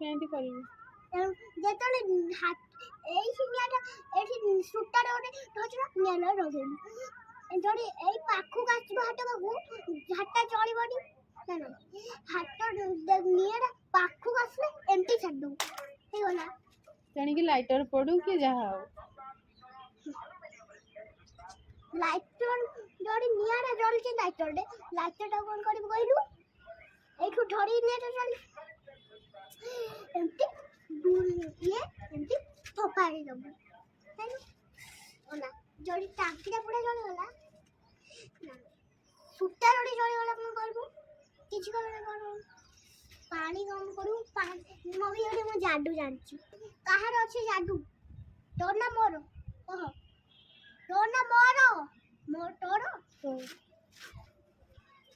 କେମିତି କରିବି? ଯେତେବେଳେ ଏଇ ସିନିଆଟା ଏଠି ସୂତାରେ ଗୋଟେ ଧରିଛି ନା ନିଆଁ ରଖେନି ଯଦି ଏଇ ପାଖକୁ ଆସିବ ହାତ ପାଖକୁ ଝାଟା ଚଳିବନି ନା ହାତ ନିଆଁଟା ପାଖକୁ ଆସିଲେ ଏମିତି ଛାଡ଼ିଦବୁ ହେଇଗଲା। ତେଣିକି ଲାଇଟର ପଡୁ କି ଯାହା ହଉ ଲାଇଟର ଯଦି ନିଆଁଟା ଜଳୁଛି ଲାଇଟରଟା କଣ କରିବୁ କହିଲୁ ଏଇଠୁ ଧରି ନିଆଁଟା ଜଳି ଏମିତି ଏମିତି ଫୋପାଡ଼ି ଦେବୁ ହେଲା। ଯଦି ଟାଙ୍କିଟା ପୁରା ଜଳିଗଲା ସୂତା ଯଦି ଜଳିଗଲା କ'ଣ କରିବୁ କିଛି କଲେ କ'ଣ ପାଣି ଗରମ କରିବୁ ମମି ଯଦି ମୁଁ ଯାଦୁ ଜାଣିଛି କାହାର ଅଛି ଯାଦୁ ତୋର ନା ମୋର କହ ତୋର ନା ମୋର ତୋର